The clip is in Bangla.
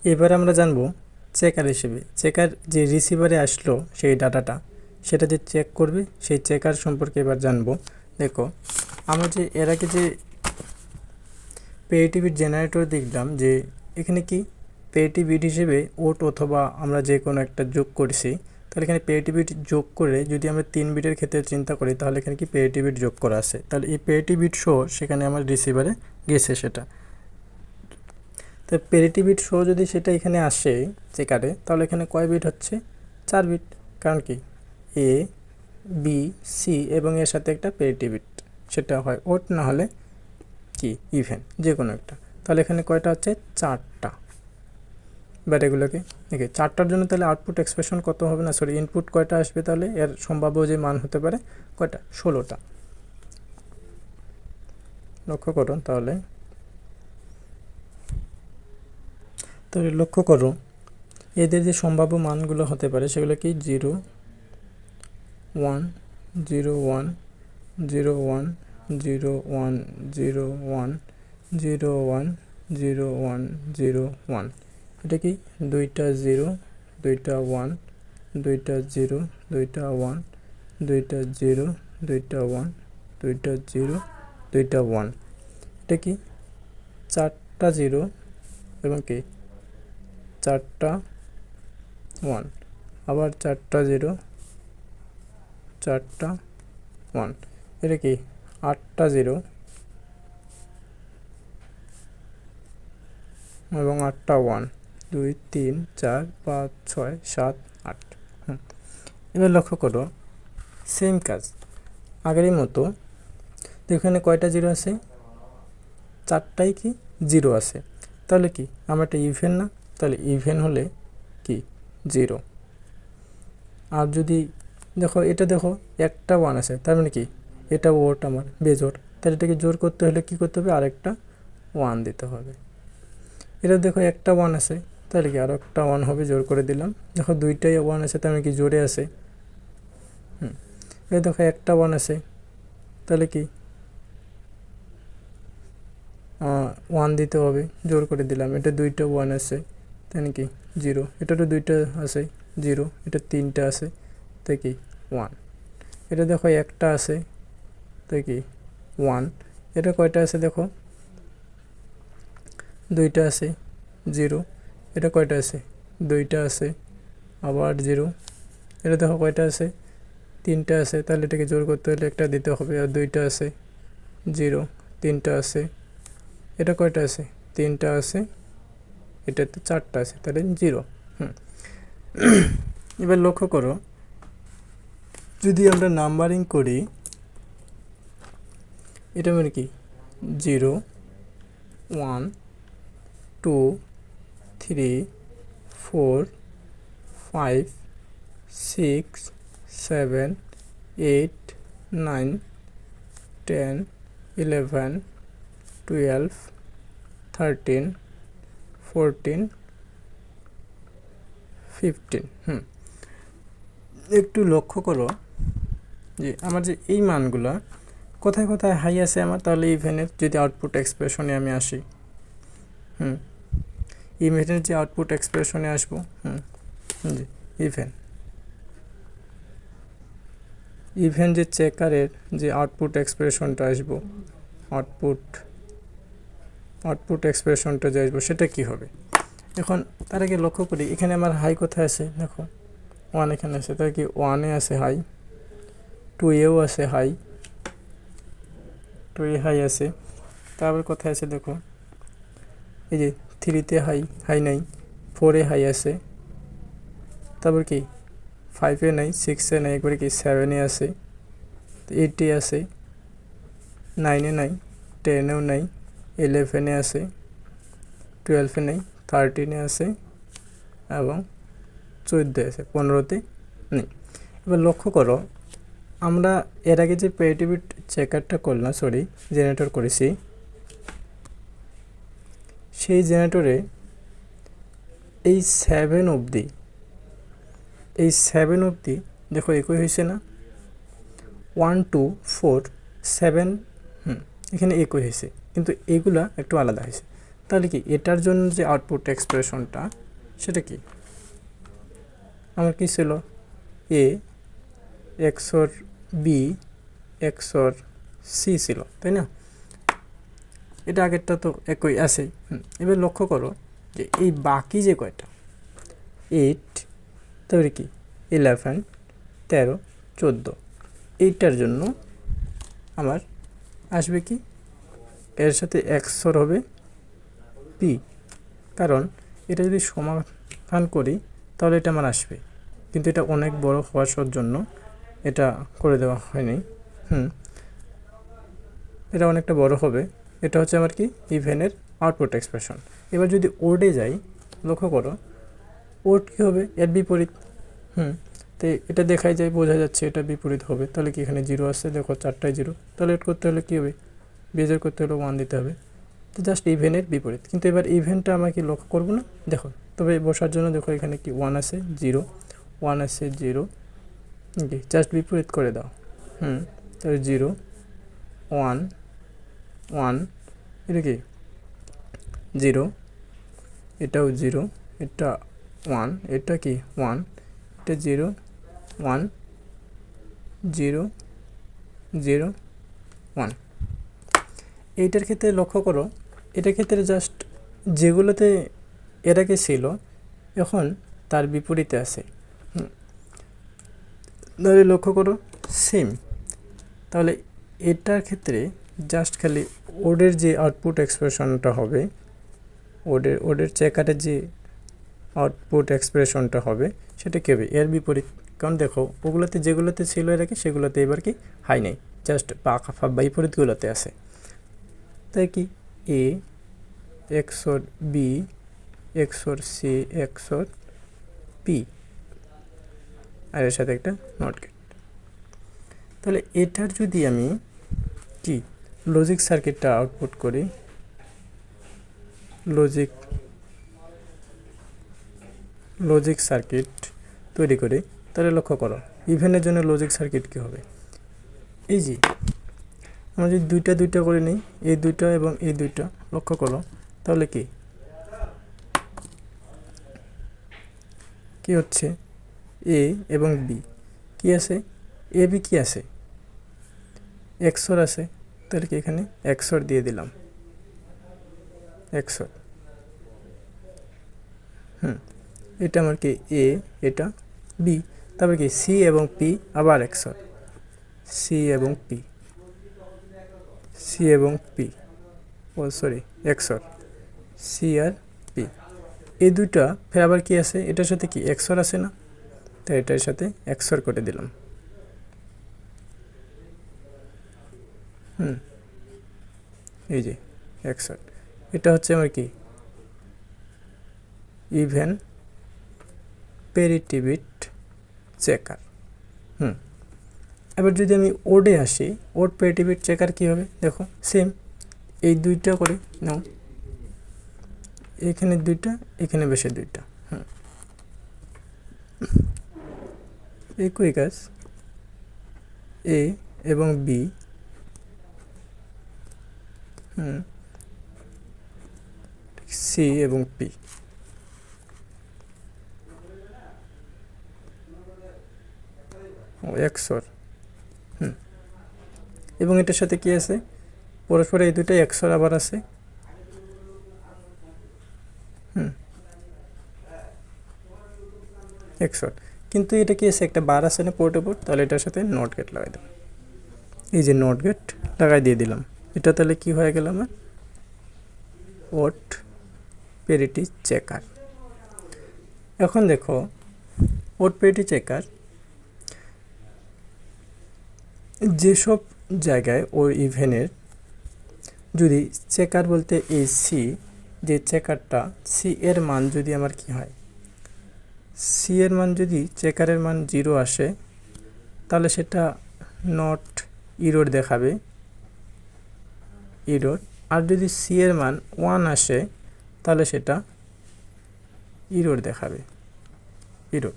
এবার আমরা জানবো চেকার হিসেবে চেকার যে রিসিভারে আসলো সেই ডাটাটা সেটা যে চেক করবে সেই চেকার সম্পর্কে এবার জানবো। দেখো আমরা যে এর আগে যে পেরিটি বিট জেনারেটর দেখলাম যে এখানে কি পেরিটি বিট হিসেবে ওট অথবা আমরা যে কোনো একটা যোগ করছি, তাহলে এখানে পেরিটি বিট যোগ করে যদি আমরা 3 বিটের ক্ষেত্রে চিন্তা করি তাহলে এখানে কি পেরিটি বিট যোগ করা আছে, তাহলে এই পেরিটি বিট শো সেখানে আমার রিসিভারে গেছে সেটা। তো পেরিটি বিট শো যদি সেটা এখানে আসে চেকারে, তাহলে এখানে কয় বিট হচ্ছে? 4 বিট, কারণ কি এ বি সি এবং এর সাথে একটা পেরিটি বিট, সেটা হয় ওট না হলে কি ইভেন, যে কোনো একটা। তাহলে এখানে কয়টা হচ্ছে? 4টা। এবার এগুলোকে দেখে 4টার জন্য তাহলে আউটপুট এক্সপ্রেশন কত হবে, না সরি ইনপুট কয়টা আসবে, তাহলে এর সম্ভাব্য যে মান হতে পারে কয়টা? 16টা। লক্ষ্য করুন তাহলে লক্ষ্য করো এদের যে সম্ভাব্য মানগুলো হতে পারে সেগুলো কি 0 1 0 1 0 1 0 1 0 1 0 1 0 1 0 1। এটা কি 2টা 0 2টা 1 2টা 0 2টা 1 2টা 0 2টা 1 2টা 0 2টা 1। এটা কি 4টা 0 এবং কি 4টা 1, আবার 4টা 0 4টা 1। এটা কি 8টা 0 এবং 8টা 1, 2 3 4 5 6 7 8। এবার লক্ষ্য করো সেম কাজ আগেরই মতো, তো এখানে কয়টা 0 আছে? 4টাই কি 0 আছে, তাহলে কি আমরা একটা ইভেন না, তাহলে ইভেন হলে কি 0। আর যদি দেখো এটা দেখো একটা 1 আছে, তার মানে কি এটা ওট আমার বেজোড়, তাহলে এটাকে জোর করতে হলে কি করতে হবে? আরেকটা 1 দিতে হবে। এটা দেখো একটা 1 আছে, তাহলে কি আরও একটা 1 হবে, জোর করে দিলাম। দেখো 2টাই 1 আছে, তার মানে কি জোরে আছে। এটা দেখো একটা 1 আছে, তাহলে কি 1 দিতে হবে, জোর করে দিলাম। এটা 2টা 1 আছে, তাই কি 0। এটারও 2টা আছে 0, এটা 3টা আছে, তাই কি 1। এটা দেখো একটা আছে, তাই কি 1। এটা কয়টা আছে দেখো? 2টা আছে 0। এটা কয়টা আছে? 2টা আছে, আবার 0। এটা দেখো কয়টা আছে? 3টা আছে, তাহলে এটাকে জোর করতে হলে একটা দিতে হবে। আর 2টা আছে 0, 3টা আছে। এটা কয়টা আছে? 3টা আছে, এটাতে 4টা আছে, তাহলে 0। এবার লক্ষ্য করো যদি আমরা নাম্বারিং করি, এটা মানে কি 0 1 2 3 4 5 6 7 8 9 10 11 12 13 14 15। একটু লক্ষ্য করো যে আমার যে এই মানগুলো কোথায় কোথায় হাই আছে আমার, তাহলে ইভেনের যদি আউটপুট এক্সপ্রেশনে আমি আসি, ইভেনের যে আউটপুট এক্সপ্রেশনে আসবো, জি ইভেন যে চেকারের যে আউটপুট এক্সপ্রেশনটা আসবো, আউটপুট এক্সপ্রেশনটা যে আসবো সেটা কি হবে? এখন তার আগে লক্ষ্য করি এখানে আমার হাই কোথায় আছে, দেখো 1 এখানে আছে, তার কি 1-এ আছে হাই, 2-এও আছে হাই, 2-এ হাই আছে। তারপর কোথায় আছে দেখো, এই যে 3-তে হাই নাই, 4-এ হাই আছে, তারপর কি 5-এ নাই, 6-এ নাই, একবারে কি 7-এ আছে, 8-এ আছে, 9-এ নাই, 10-এও নাই, 11-এ আছে, 12-এ নেই, 13-এ আছে এবং 14-এ আছে, 15-তে নেই। এবার লক্ষ্য করো আমরা এর আগে যে পেরিটি বিট চেকারটা করলাম, জেনারেটর করেছি, সেই জেনারেটরে এই 7 অবধি দেখো একই হয়েছে না? 1 2 4 7 এখানে একই হয়েছে, কিন্তু এগুলা একটু আলাদা হয়েছে। তাহলে কি এটার জন্য যে আউটপুট এক্সপ্রেশনটা সেটা কি আমার কি ছিল এ এক্সর বি এক্সর সি ছিল, তাই না? এটা আগেরটা তো একই আছে। এবার লক্ষ্য করো যে এই বাকি যে কয়টা 8 তারপরে কি 11 13 14 এইটার জন্য আমার আসবে কি এর সাথে এক্সর হবে পি, কারণ এটা যদি সমাধান করি তাহলে এটা আমার আসবে, কিন্তু এটা অনেক বড় হওয়ার জন্য এটা করে দেওয়া হয়নি। এটা অনেকটা বড় হবে। এটা হচ্ছে আমার কি ইভেনের আউটপুট এক্সপ্রেশন। এবার যদি ওডে যাই, লক্ষ্য করো ওড কী হবে এর বিপরীত। তো এটা দেখাই যায়, বোঝা যাচ্ছে এটা বিপরীত হবে। তাহলে কি এখানে 0 আসছে, দেখো 4টায় 0, তাহলে এড করতে হলে কী হবে বেজের করতে হলে 1 দিতে হবে। তো জাস্ট ইভেনের বিপরীত। কিন্তু এবার ইভেনটা আমরা কি লক্ষ্য করবো না, দেখো তবে বসার জন্য দেখো এখানে কি 1 আছে 0 1 আছে 0, কি জাস্ট বিপরীত করে দাও। তাহলে 0 1 1 এটা কি 0, এটাও 0, এটা 1, এটা কি 1, এটা 0 1 0 0 1। এইটার ক্ষেত্রে লক্ষ্য করো, এটার ক্ষেত্রে জাস্ট যেগুলোতে এর আগে ছিল এখন তার বিপরীতে আছে। তাহলে লক্ষ্য করো সেম। তাহলে এটার ক্ষেত্রে জাস্ট খালি ওডের যে আউটপুট এক্সপ্রেশনটা হবে, ওডের চেকারের যে আউটপুট এক্সপ্রেশনটা হবে সেটা কী হবে এর বিপরীত। কারণ দেখো ওগুলোতে যেগুলোতে ছিল এর আগে সেগুলোতে এবার কি হাই নেই, জাস্ট বিপরীতগুলোতে আছে। তাই কি A xor B xor C xor P, আর এর সাথে একটা নট গেট। তাহলে এটার যদি আমি কি লজিক সার্কিটটা আউটপুট করি, লজিক সার্কিট তৈরি করি, তাহলে লক্ষ্য করো ইভেনের জন্য লজিক সার্কিট কী হবে। এই যে আমরা যদি দুইটা করে নিই, এই দুইটা এবং এই দুইটা লক্ষ্য করো, তাহলে কি হচ্ছে এ এবং বি কি আছে, এ বি কি আছে এক্সর আছে, তাহলে কি এখানে এক্সর দিয়ে দিলাম এক্সর। এটা আমার কি এ, এটা বি, তারপরে কি সি এবং পি আবার এক্সর, সি এবং পি এক্সর সি আর পি। এই দুইটা ফের আবার কি আছে, এটার সাথে কি এক্সর আছে না, তাই এটার সাথে এক্সর করে দিলাম। এই যে এক্সর, এটা হচ্ছে আমার কি ইভেন প্যারিটি বিট চেকার। এবার যদি আমি ওডে আসি, ওড প্যারিটি বিট চেকার কী হবে দেখো সেম, এই দুইটা করে নাও, এখানে দুইটা এখানে বসে দুইটা, একই কাজ এ এবং বি, সি এবং পি। এক্সর এবং এটার সাথে কি আছে পরস্পর এই দুইটা এক্সর আবার আছে। এক্সর, কিন্তু এটা কি আছে একটা বার আছে না পোর্ট, তাহলে এটার সাথে নট গেট লাগাই দেবো। এই যে নট গেট লাগাই দিয়ে দিলাম, এটা তাহলে কি হয়ে গেল আমার ওড প্যারিটি চেকার। এখন দেখো ওড প্যারিটি চেকার যেসব জায়গায় ওই ইভেনের যদি চেকার বলতে এই সি, যে চেকারটা সি এর মান যদি আমার কি হয়, সি এর মান যদি চেকারের মান 0 আসে তাহলে সেটা নট ইরোর দেখাবে ইরোর, আর যদি সি এর মান 1 আসে তাহলে সেটা ইরোর দেখাবে ইরোর।